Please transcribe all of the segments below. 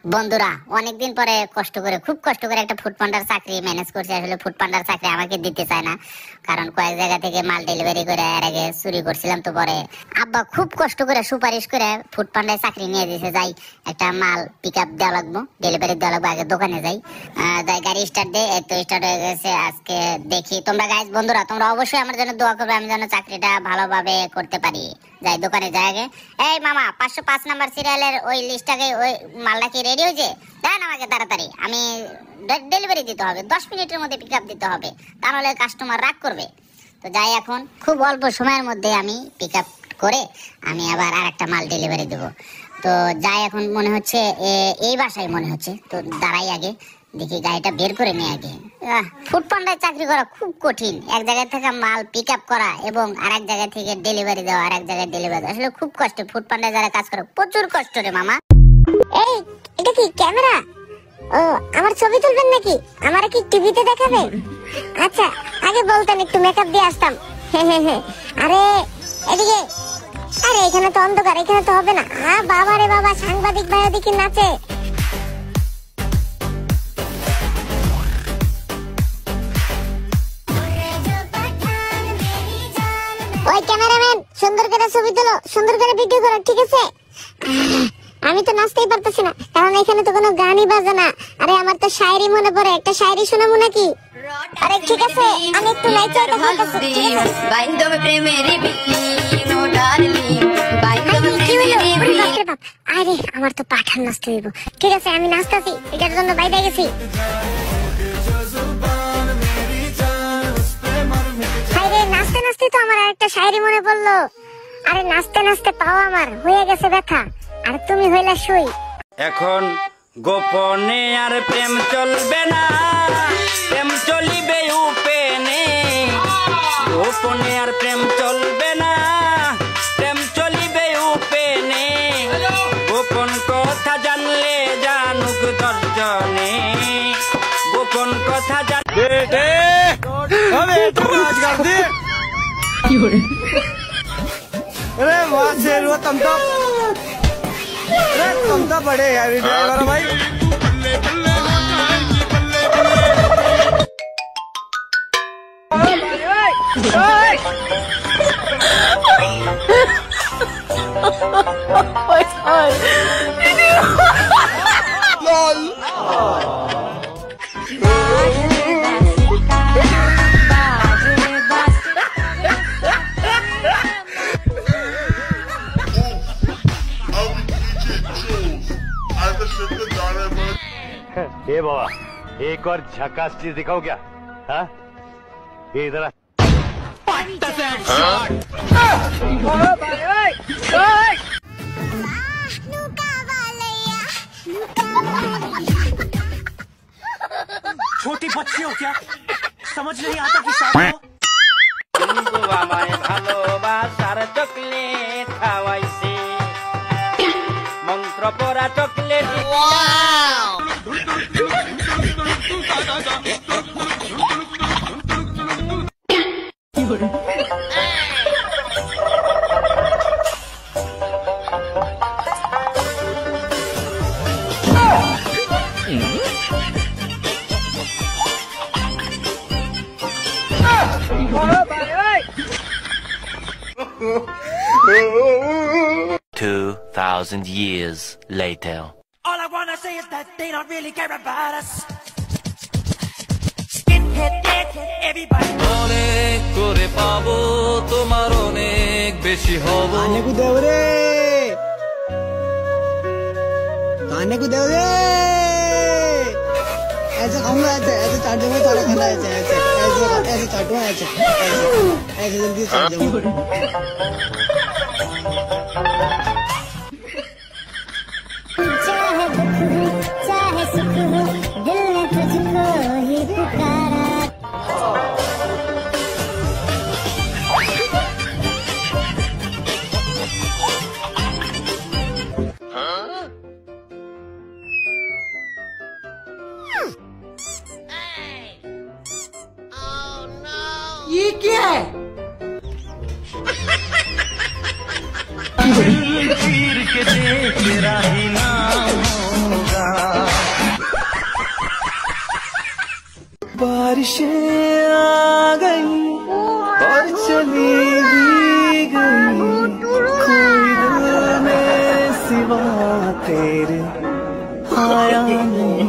বন্ধুরা অনেকদিন পরে খুব কষ্ট করে একটা ফুড পান্ডার চাকরি ম্যানেজ করছি। আসলে ফুড পান্ডার চাকরি আমাকে দিতে চায় না, কারণ কয়েক জায়গা থেকে মাল ডেলিভারি করে এর আগে চুরি করছিলাম। তো পরে আব্বা খুব কষ্ট করে সুপারিশ করে ফুড পান্ডার চাকরি নিয়ে দিয়েছে। যাই একটা মাল পিক আপ দেওয়া লাগবো, ডেলিভারি দেওয়া লাগবো, আগে দোকানে যাই। গাড়ি স্টার্ট দেয়, এই তো স্টার্ট হয়ে গেছে। আজকে দেখি তোমরা গাইস বন্ধুরা তোমরা অবশ্যই আমার জন্য দোয়া করবে, আমি যেন চাকরিটা ভালোভাবে করতে পারি। যাই দোকানে যাই আগে। এই মামা 505 নাম্বার সিরিয়ালের ওই লিস্টটাকে ওই মালটা কি রেডি হয়েছে? দেন আমাকে তাড়াতাড়ি, আমি ডেলিভারি দিতে হবে, 10 মিনিটের মধ্যে পিক আপ দিতে হবে, তাহলে কাস্টমার রাগ করবে। তো যাই এখন খুব অল্প সময়ের মধ্যে আমি পিক আপ করে আমি আবার আরেকটা মাল ডেলিভারি দেবো। তো যাই এখন মনে হচ্ছে এই বাসায় মনে হচ্ছে। তো দাঁড়াই আগে দেখি গাড়িটা বের করে নিয়ে আগে। ফুড পান্ডায় চাকরি করা খুব কঠিন, এক জায়গা থেকে মাল পিক আপ করা এবং আরেক জায়গা থেকে ডেলিভারি দেওয়া, আরেক জায়গায় ডেলিভারি দেওয়া, আসলে খুব কষ্ট। ফুড পান্ডায় যারা কাজ করে প্রচুর কষ্ট রে মামা। এই এটা কি ক্যামেরা? ও আমার ছবি তুলবেন নাকি? আমারে কি টিভিতে দেখাবেন? আচ্ছা আগে বলতেন একটু মেকআপ দিয়ে আসতাম। আরে এদিকে, আরে এখানে তো অন্ধকার, এখানে তো হবে না। বাবা রে বাবা, সাংবাদিক ভাই ওদিকে নাচে। ওই ক্যামেরাম্যান সুন্দর করে ছবি তোলো, সুন্দর করে ভিডিও করো, ঠিক আছে? আমি তো নাচতেই পারতেছি না, কারণ এখানে তো কোনো গানই বাজে না। আরে আমার তো শায়রি মনে পড়ে, একটা শায়রি শোনাবো নাকি? আরে ঠিক আছে, আমি একটু নাইচে এটা বলতেছি, ঠিক আছে? আরে আমার তো পাঠান নাচতে দিব। ঠিক আছে আমি নাচতেছি, এটার জন্য বাইরে গেছি। নাচতে নাচতে তো আমার একটা শায়রি মনে পড়লো। আরে নাচতে নাচতে পাও আমার হয়ে গেছে ব্যথা, আর তুমি হইলা শুই। এখন গোপনে আর প্রেম চলবে না, প্রেম চলিবে উপেনে। গোপনে আর প্রেম চলবে না, প্রেম চলিবে উপেনে। গোপন কথা জানলে জানুক দর্জনে, গোপন কথা জানলে अरे वाह शेर वो तुम तो बड़े यार ड्राइवर भाई। ये बाबा एक और झकास चीज दिखाओ क्या? हाँ ये इधर छोटी बच्ची हो क्या? समझ नहीं आता कि আমায় ভালোবাসার চকলেট খাওয়াইছে, মন্ত্র পড়া chocolate. $2,000 years later. all I wanna say is that they don't really care about us. Skinhead, deadhead, everybody. অনেক করে পাবো তোমার অনেক বেশি হব। खाने को देव रे, खाने को देव रे। ऐसे खाऊंगा, ऐसे चाट दूंगा, सारा खाना ऐसे ऐसे ऐसे ऐसे चाटूंगा, ऐसे ऐसे जल्दी चाट दूंगा। चाहे दुख हो चाहे सुख हो, दिल ने तुझको ही पुकारा। ये क्या है? चीर के देख तेरा ही नाम होगा। बारिशें आ गई और चली भी गई, कोई दिल में सिवा तेरे आया नहीं।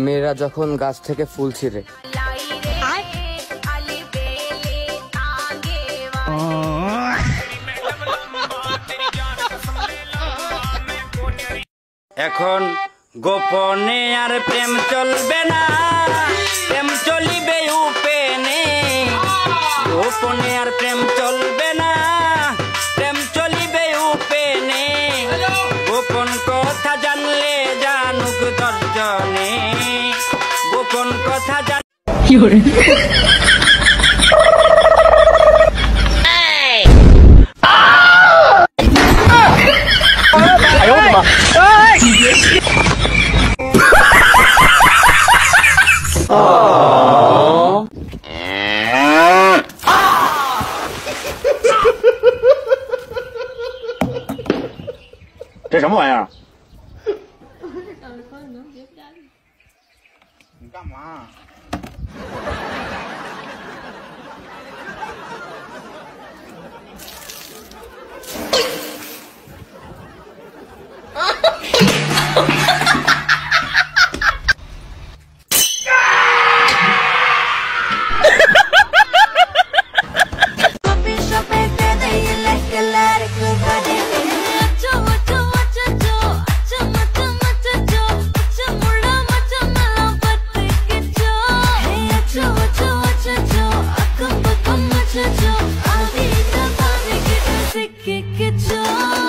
মেয়েরা যখন গাছ থেকে ফুল ছিঁড়ে, এখন গোপনে আর প্রেম চলবে না, প্রেম চলিবে উপেনে। গোপনে আর প্রেম চলবে না, প্রেম চলিবে উপেনে। গোপন কথা জানলে জানুক দর্জনে, গোপন কথা জান।这什么玩意儿？你干嘛？Get your